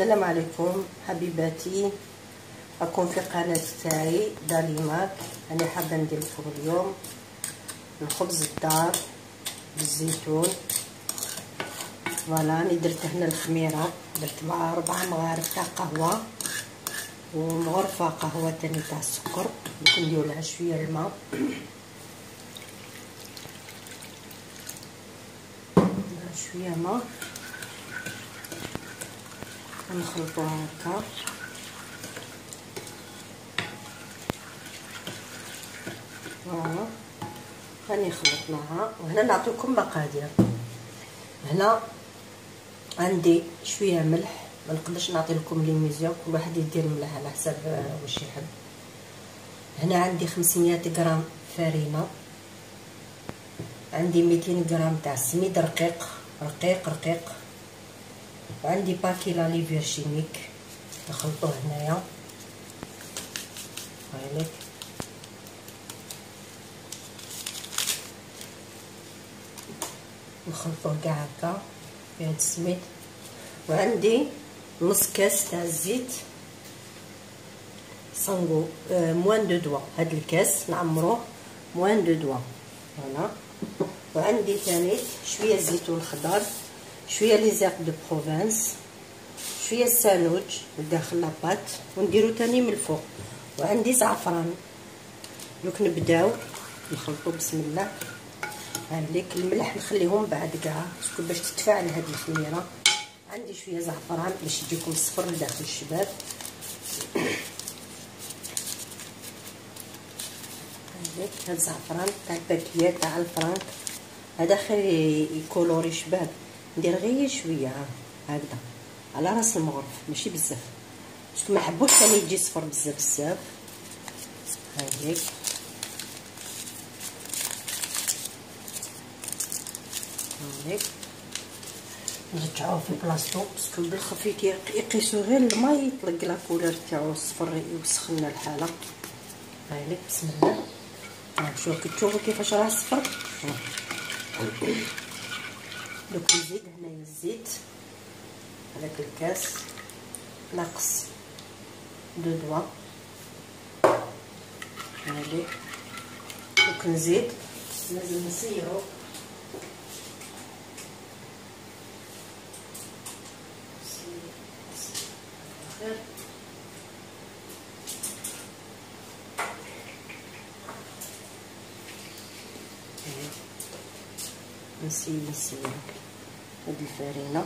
السلام عليكم حبيباتي، راكم في قناه تاعي داليماك. انا حابه ندير لكم اليوم الخبز الدار بالزيتون. فوالا راني درت هنا الخميره، درت مع 4 مغارف تاع قهوه ومغرفه قهوه تاني تاع السكر، ندير لها شويه الماء. شويه ماء ونخلطوها هكا. فوالا راني خلطناها، وهنا نعطيكم مقادير. هنا عندي شويه ملح، ما نقدرش نعطي لكم لي ميزيون، كل واحد يدير الملح على حسب واش يحب. هنا عندي 500 غرام فرينه، عندي 200 غرام تاع سميد رقيق رقيق، وعندي باكي لالي فيرشيميك نخلطوه هنايا. هايليك نخلطوه كاع هكا في هاد السميد. وعندي نص كاس تاع الزيت صنغو موان دو دوا، هاد الكاس نعمروه موان دو دوا. فوالا. وعندي ثاني شويه زيتون خضر، شويه لي زيق دو بروفانس، شويه السانوج داخل لاباط ونديرو تاني من الفوق. وعندي زعفران. دوك نبداو نخلطو بسم الله. هاهليك الملح نخليهم بعد كاع باش تتفاعل هاد الخميره. عندي شويه زعفران باش يجيكم صفر لداخل الشباب. هاهليك هاد الزعفران تاع الباكيه تاع الفرانك، هذا خير يكولوري شباب. ندير غير شويه هكذا على راس المغرف، ماشي بزاف، باسكو ما حبوش ثاني يجي صفر بزاف. هاهليك هاهليك نرجعوه في بلاصتو، باسكو بالخفيف يقيسو غير الماء يطلق لا كولور تاعو الصفر، يوسخ لنا الحاله. هاهليك بسم الله. شوفوا كتشوفوا كيفاش راه صفر. دوك نزيد هنايا الزيت، هذاك الكاس ناقص 2 دوا. هاهليك دوك نزيد، لازم نسيرو نسير هاد الفرينه.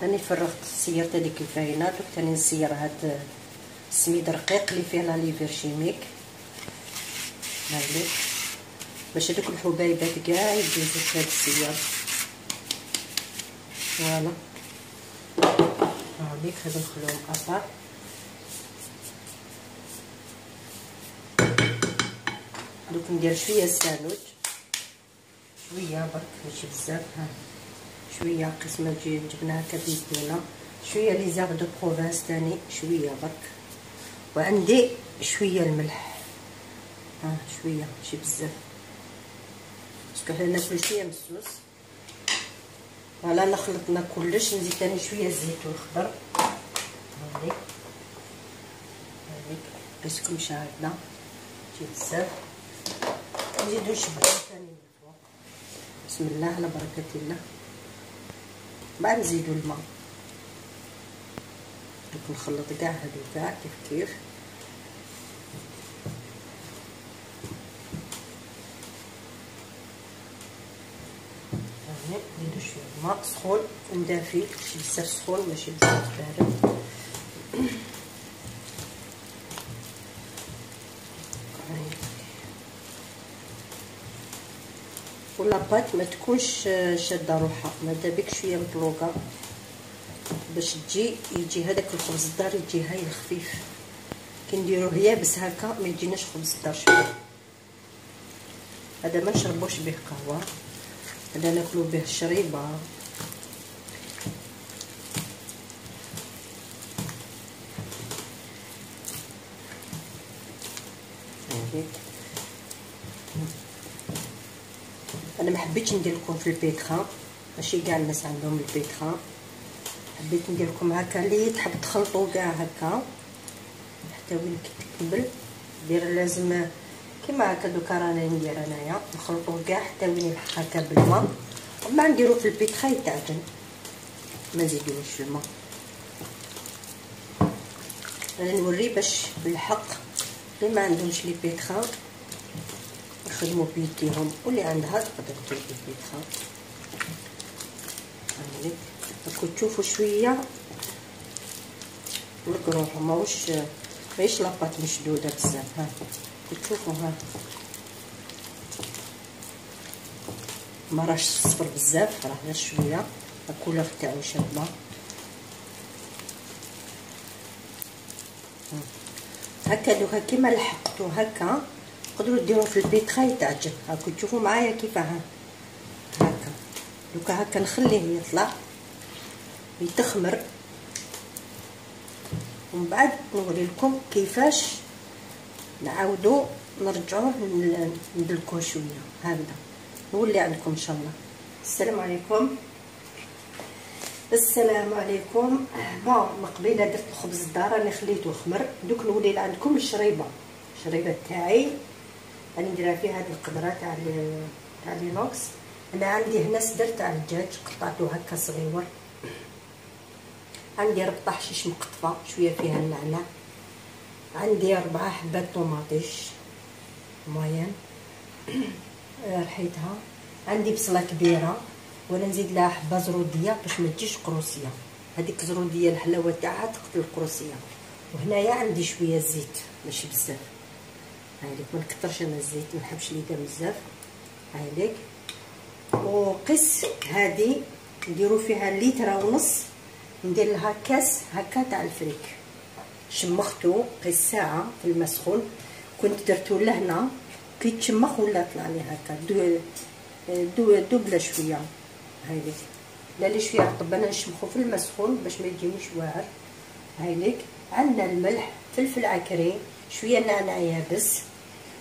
راني فرغت سيرت هذيك الفرينه، دوك ثاني نسير هاد السميد رقيق اللي فيه لالي فيرشيميك. هاهليك باش هذوك الحبيبات كاع يجوزو في هاد السيار. فوالا هاهليك هادو نخليهم ابار. دوك ندير شويه السانوج، شويه برك ماشي بزاف، ها شويه قسمه جبناها هكا بيدينا. شويه لي زاغ دو بروفانس تاني شويه برك. وعندي شويه الملح، ها شويه ماشي بزاف، باسكو حنا ناكلو شويه مسوس. فوالا نخلطنا كلش. نزيد تاني شويه زيتون خضر. هاهليك هاهليك باسكو شاهدنا ماشي بزاف. نزيدو شبعه تاني من الفوق. بسم الله على بركه الله. بعد نزيدو الماء. دوك نخلط كاع هادو كاع كيف نزيدو شويه الماء سخون ودافي، ماشي بزاف سخون ماشي بزاف بارد. ولاباط ما تكونش شاده روحها، مادا بك شويه مطلوقه باش يجي هذاك الخبز الدار يجي هايل خفيف. كي نديروه يابس هكا ما يجيناش خبز الدار شويه. هذا ما نشربوش به قهوه، هذا ناكلو به الشريبه. هايليك. انا ما حبيتش ندير لكم في البيتخا، ماشي كاع الناس عندهم البيتخا، حبيت ندير لكم هكا اللي تحب تخلطوا كاع هكا حتى وين كتكمل. دير لازم كيما هكا دوكا راني ندير انايا، نخلطوه كاع حتى وين يلحق هكا بالماء، وما نديرو في البيتخا يتعجن، ما نزيدولوش الماء. انا نوري باش بالحق اللي ما عندهمش لي بيتخا يخدموا بيديهم، واللي عندها تقدر دير البيتخا. هانيك راكم تشوفوا شويه القروح ماهيش لاباط مشدوده بزاف. ها تشوفوا، ها ما راهش صفر بزاف، راه غير شويه الكولور تاعو شابه. هكا دوكا كيما لحقتو هكا تقدروا ديروه في البيتخا يتعجن. هاكو تشوفوا معايا كيفاه هكا دوكا هكا نخليه يطلع يتخمر، ومن بعد نوري لكم كيفاش نعاودو نرجعوه ندلكوه شويه هكذا. نولي عندكم ان شاء الله. السلام عليكم. السلام عليكم. بون مقبيله درت الخبز الدار راني خليته خمر، دوك نولي لعندكم الشريبه تاعي راني نديرها فيها هاد القدره تاع لينوكس. انا عندي هنا صدر تاع الدجاج قطعته هكا صغيور، عندي ربطه حشيش مقطفه شويه فيها النعناع، عندي 4 حبات طوماطيش موين رحيتها، عندي بصله كبيره وانا نزيد لها حبه زروديه باش ما تجيش قروسيه، هذيك زروديه الحلاوه تاعها تقتل القروسيه. وهنايا عندي شويه زيت ماشي بزاف، هايليك ما نكثرش انا الزيت، ما نحبش ليدا بزاف. هايليك وقس هذه نديرو فيها لتر ونص، ندير لها كاس هكا تاع الفريك، شمختو قيس ساعه في الماء سخون، كنت درتو لهنا كي تشمخ ولا طلع لي هكا دوبله شويه. هايليك لا لي شويه رطب انا نشمخو في الماء سخون باش ما يجينيش واعر. هايليك عندنا الملح، فلفل عكري، شويه نعناع يابس،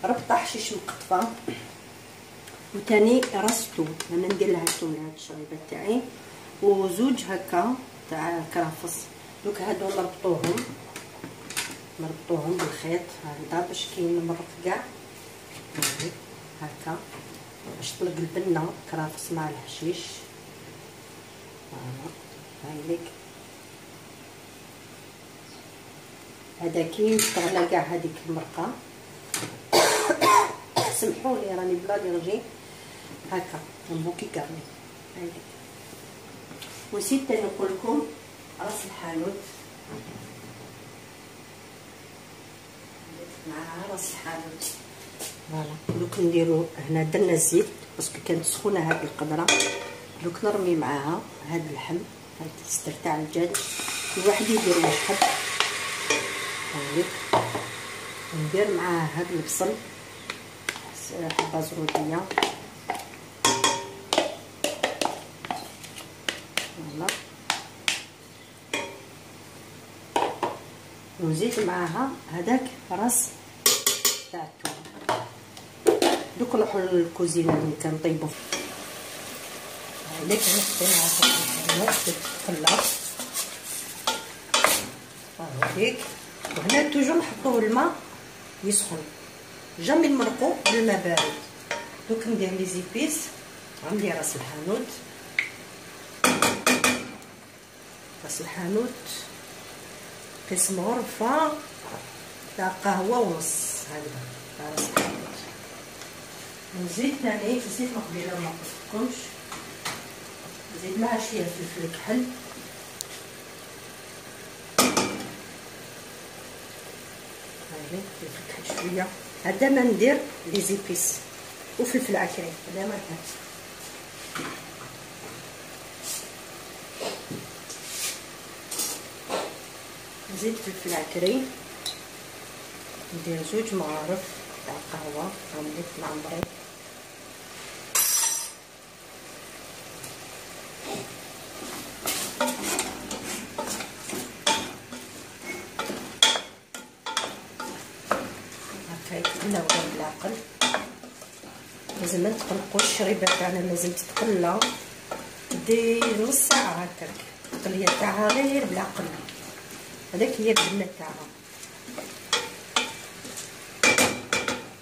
ربطه حشيش مقطفه، وتاني راس توم. انا ندير لها الثوم لهاد الشريبه تاعي، وزوج هكا تاع كرافس. دوك هادو نربطوهم بالخيط هكذا باش كي نمرق كاع هكا باش طلق البنه كرافس مع الحشيش. هايليك هذا كي تغلى كاع هذيك المرقه سمحولي راني بلا درجي هكا نبوكي كارني. هايليك ونسيت تاني نقول لكم راس الحانوت مع راس الحانوت. فوالا دوك نديرو هنا درنا الزيت باسكو كانت سخونه هاد القدره، دوك نرمي معاها هاد اللحم هاد الصدر تاع الدجاج، كل واحد يدير واش حب. هايليك ندير معاه هاد البصل حبه زروديه، فوالا ونزيد معاها هذاك راس تاع الثوم. دوك نروحو للكوزينه اللي كنطيبو. هايليك نحطو معاها تتقلى هايليك، وهنا توجور نحطوه الماء يسخن، جامي نمرقو بالماء بارد. دوك ندير لي زيبيس، عندي راس الحانوت، قسم غرفه تاع قهوه ونص هكذا تاع راس الحانوت. نزيد ثاني نسيت مقبيله ما قلتلكمش، نزيد لها شويه فلفل كحل، هايليك فلفل كحل شويه، هذا ما ندير لي زيبيس وفلفل عكري هذا ما كان. نزيد فلفل عكري، ندير 2 مغارف تاع قهوه غنضيف العنبري، كيتقلاو غير بالعقل. لازم ما نتقلقوا، الشريبه تاعنا لازم تتقلى دير نص ساعه هكاك، التقليه تاعها غير بالعقل، هذاك هي البنه تاعها.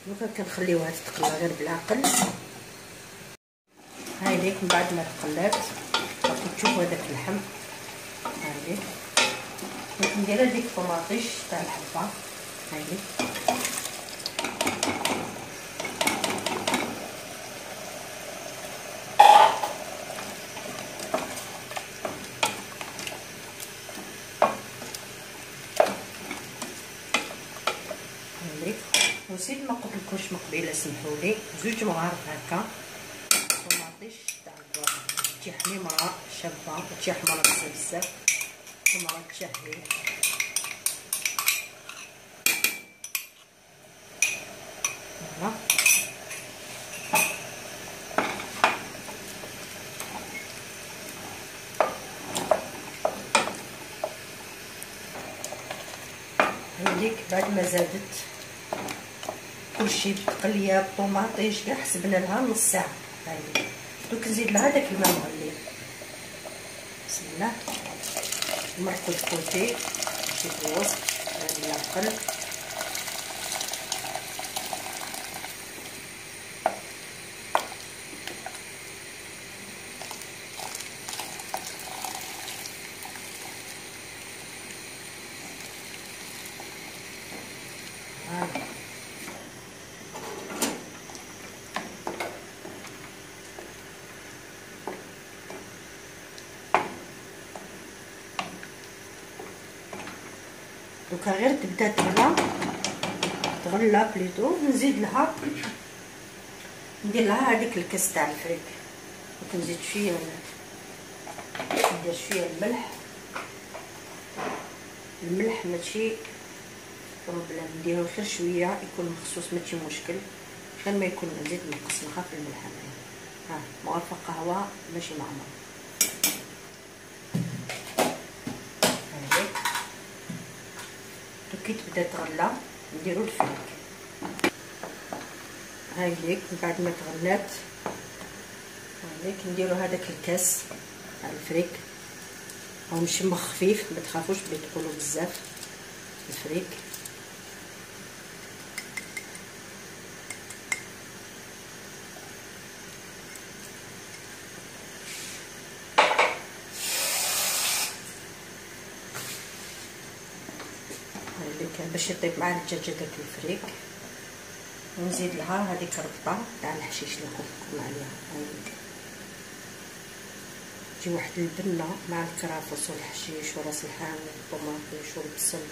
دوكا كنخليوها تتقلى غير بالعقل. هاي ليك من بعد ما تقلات راكم تشوفوا هذاك اللحم. هاي ليك ندير هذيك الطماطيش تاع الحبه. هاي ليك ونسيت ما قلتلكمش من قبيله، سمحولي، 2 مغارف هكا طماطيش تاع البواط، تجي حميمره شابه، تجي حمرا بزاف حمرا تشهي. فوالا هذيك بعد ما زادت كلشي بالتقليه بالطوماطيش كاع حسبنا لها نص ساعه. هاي دوك نزيد لها داك الماء مغلي. بسم الله نمرقو الكوتي ماشي في الوسط. هادي العقل دوكا غير تبدا تغلى بليتو، نزيد لها ندير لها هذيك الكاس تاع الفريك. دوك نزيد شويه، ندير شويه الملح ماشي بروبليم، نديرو غير شويه يكون مخصوص ماشي مشكل، غير ما يكون نزيد نقص نخاف الملح هنايا. ها مغرفه قهوه ماشي معمر. كي تبدا تغلى نديرو الفريك. هاي ليك من بعد ما تغلات هاي ليك نديرو هذاك الكاس تاع الفريك، هو مشمخ خفيف، ما تخافوش بلي تقولوا بزاف الفريك. باش يطيب مع الدجاجه داك الفريك. ونزيد لها هذيك الربطه تاع الحشيش اللي قلت لكم عليها. هاي تجي واحد البنه مع الكرافس والحشيش وراس الحامل والطماطيش والبصل.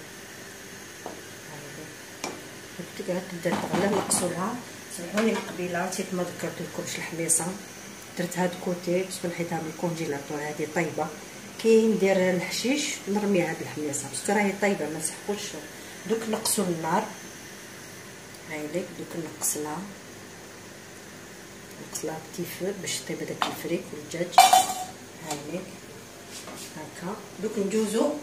هاي تقعد تبدا تغلى. نقصوا لها، سمحوني قبيله نسيت ما ذكرتلكمش الحميصه، درت هاد كوتي باش نحيدها من الكونجيلاتور. هادي طيبه، كي ندير الحشيش نرمي هاد الحميصه باسكو راهي طيبه ما نسحقوش. دوك نقصوا النار. هاي ليك دوك نقص لها بتي فو باش يطيب هذاك الفريك والدجاج. هاي ليك هكا. دوك ندوزو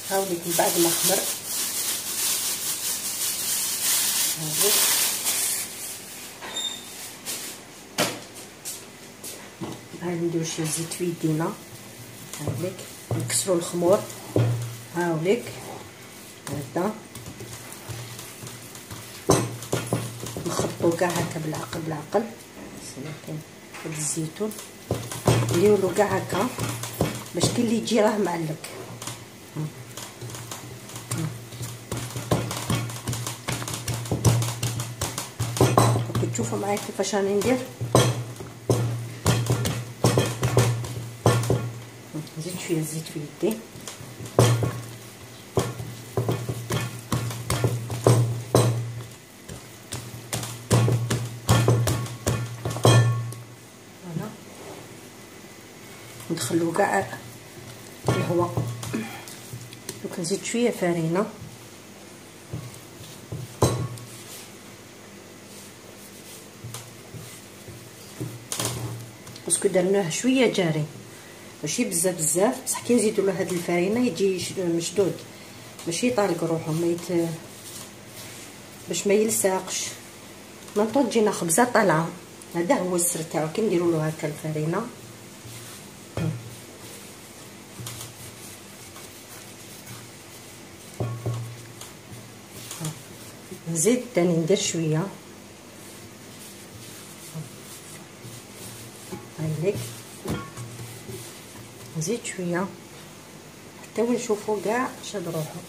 هاوليك من بعد ما خمر. هاوليك هاي نديرو شويه زيت في يدينا. هاوليك نكسرو الخمور. هاوليك هكذا نخلطو كاع هكا بالعقل. كاين هاد الزيتون نديرولو كاع هكا باش كي اللي يجي راه معلك. راكم تشوفوا معايا كيفاش راني ندير. نزيد شويه الزيت في يدي. ندخلو كاع الهواء. دوك نزيد شويه فرينه. باسكو درناه شويه جاري ماشي بزاف بصح كي نزيدو له هاد الفرينه يجي مشدود، ماشي طالق روحو باش ما يلصقش. مانطون تجينا خبزه طالعه. هذا هو السر تاعو. كي نديروا له هكا الفرينه نزيد تاني ندير شويه هايليك، نزيد شويه حتى وين نشوفوا كاع شاد روحو.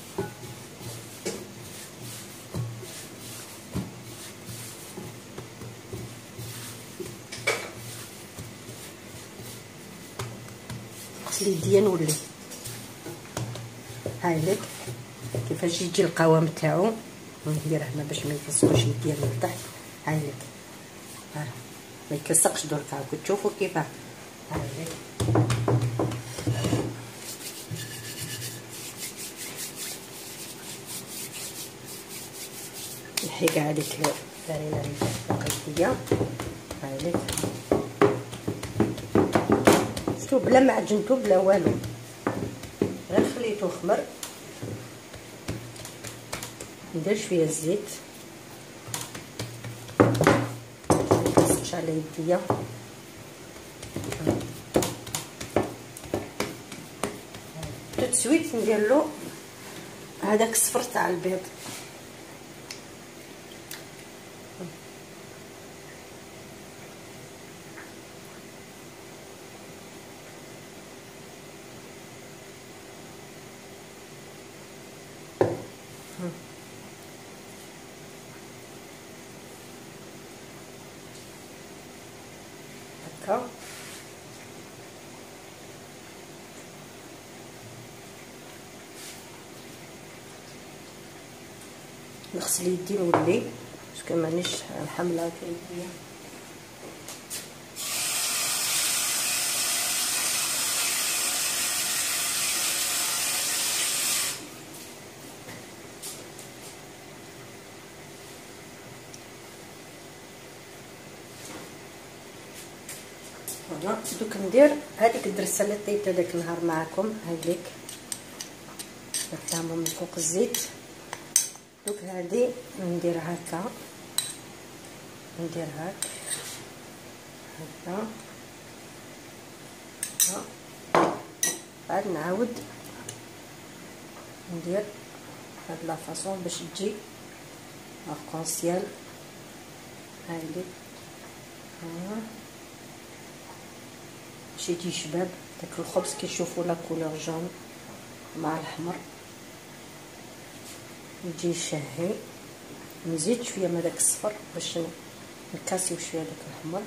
غسل يديا نولي. هايليك كيفاش يجي القوام تاعو. ندير هنا باش ما يلصقوش يديا من تحت. هايليك ها ما يتلصقش درك. هاكا تشوفوا كيفاه. هايليك نحي كاع هذيك الفرينه اللي بقات ليا. هايليك شتو بلا ما عجنتو بلا والو، غير خليتو خمر. ندير شويه الزيت متلصقش على يديا. تسويت ندير له هذاك الصفر تاع البيض. هكا نغسل يدي نولي باسكو مانيش حامله في يديا. فوالا دوك ندير هذيك الدرسه اللي طيبت هذاك النهار معكم. هذيك درتها من فوق الزيت. دوك هذه ندير هكا، ندير هكا بعد نعاود ندير هاد لا فاصون باش تجي اركونسيال. هايلي باش يجي شباب داك الخبز كي تشوفوا لا كولور جون مع الاحمر يجي شهي. نزيد شويه من داك الصفر باش نكاسيو شويه داك الاحمر.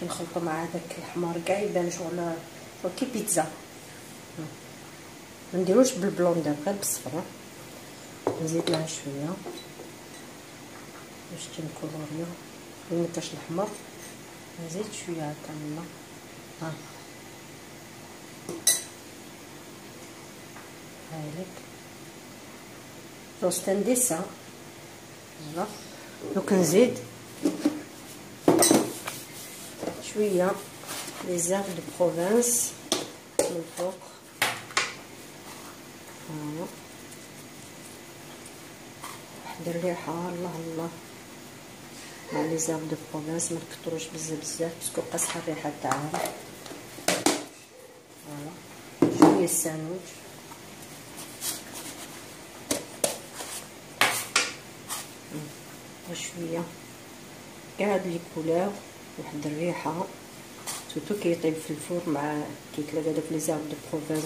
كي نخلطو مع داك الاحمر كاع يبان شغل كي بيتزا. ما نديروش بالبلوندر غير بالصفر. نزيد لها شويه باش تجي مكولوريه. ما كاش الاحمر نزيد شويه هكا من الماء. هايليك صوص تنديسه. فوالا دوك نزيد شويه لي زير دو بروفانس من الفوق. فوالا واحد الريحه الله الله مع لي زير دو بروفانس. ما تكثروش بزاف باسكو قاصحه الريحه تاعهم. فوالا شويه الساندويتش شويه كاع هاد لي كولور. واحد الريحه سورتو كي يطيب في الفور مع كيتلاقى داك لي زير دو بروفانس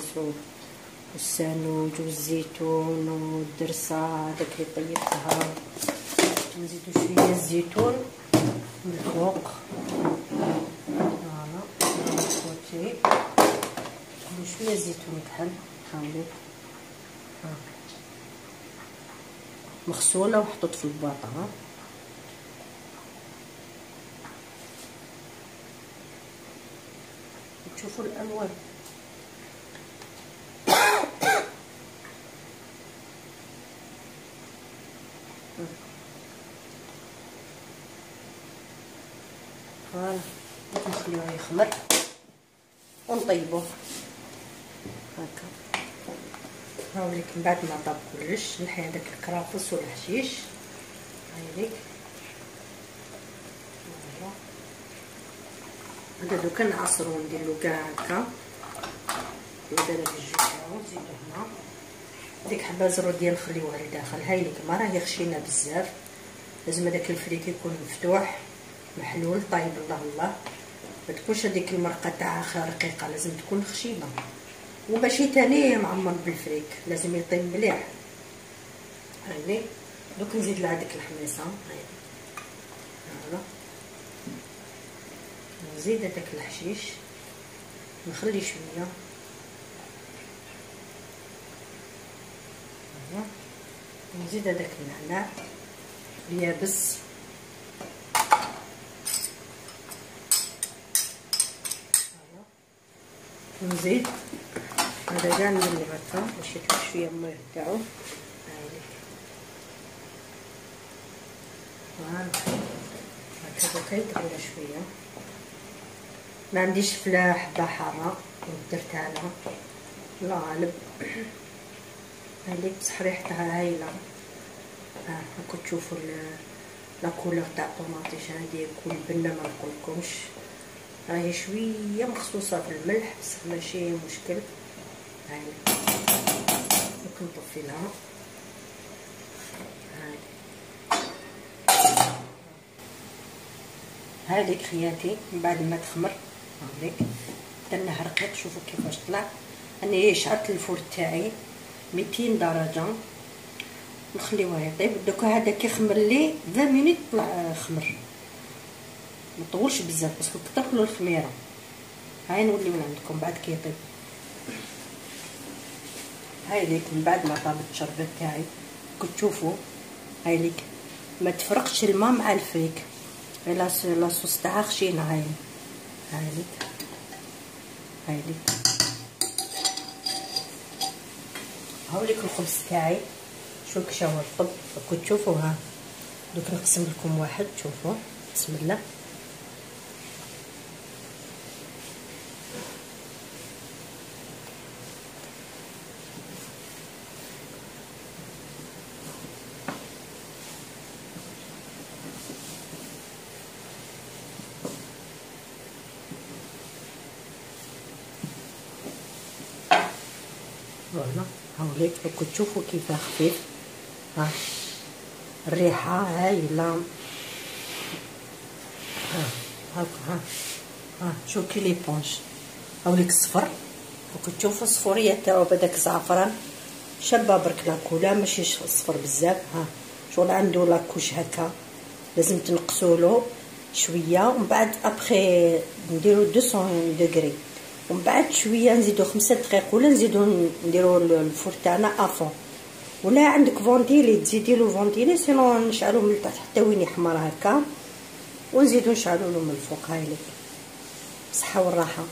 والسانوج والزيتون والدرسه هذاك اللي طيبتها. نزيدو شويه الزيتون من الفوق. فوالا كوتي شويه زيتون كحل. هاوليك مغسوله وحطت في البواطه. تشوفوا الالوان. فوالا نخليوه يخمر ونطيبوه هكا. هاوليك من بعد ما طاب كلش نحي هذاك الكرافس والحشيش. هايليك هذا دوكا نعصرو نديرلو كاع هكا هذا الجو تاعو نزيدو هنا ديك حبه زرود ديال نخليوها لداخل. هايليك ما راهي خشينه بزاف، لازم هذاك الفريك يكون مفتوح محلول طايب الله ما تكونش هذيك المرقه تاعها رقيقه، لازم تكون خشينه وماشي تاني معمر بالفريك، لازم يطيب مليح. هايلي دوك نزيد لها هذيك الحميصه. هايلي نزيد هذاك الحشيش نخلي شويه نزيد هذاك النعناع اليابس نزيد هذا كاع نديرو هكا باش يطلع شويه الماء تاعو. هايليك هكا كيتغلى شويه. ما عنديش فلا حبه حاره درتها لها الله غالب. هايليك بصح ريحتها هايله. راكم تشوفوا لا كولور تاع الطوماطيش هذه والبنه ما نقولكمش، راهي شويه مخصوصه في الملح بصح ماشي مشكل. هاي ممكن نطفي لها. هاذيك خياتي من بعد ما تخمر هاذيك درنا هرقت. شوفوا كيفاش طلع. انا شعلت الفور تاعي 200 درجه نخليوها يطيب. دوكا هذا كيخمر لي 20 مينوت طلع خمر، ما طولش بزاف باسكو كثرت له الخميره. هاي نوليو عندكم بعد كي يطيب. هاي ليك من بعد ما طابت الشربات تاعي كتشوفوا. هاي ليك ما تفرقش الماء مع الفريك، لاصوص تاعها خشينه. هاي ليك هاي ليك هاوليك الخبز تاعي شوف كيش هو الطب. راكم تشوفوا. ها دوك نقسم لكم واحد. شوفوا بسم الله. فوالا هاوليك راكم تشوفوا كيفاه خفيف. ها الريحه هايله. هاكا ها شوف كي لي بونج. هاوليك الصفر راكم تشوفوا الصفوريه تاعو بهداك الزعفران شابه برك لاكولا ماشي صفر بزاف. ها شغل عنده لاكوش هكا لازم تنقصولو شويه ومن بعد ابخي نديرو 200 دوغري ومن بعد شويه نزيدو 5 دقائق ولا نزيدو نديرو الفور تاعنا افون. ولا عندك فونتيلي تزيدي له فونتيلي سينو نشعلو من التحت حتى وين يحمر هكا ونزيدو نشعلو له من الفوق. هاي ليك صحه والراحه.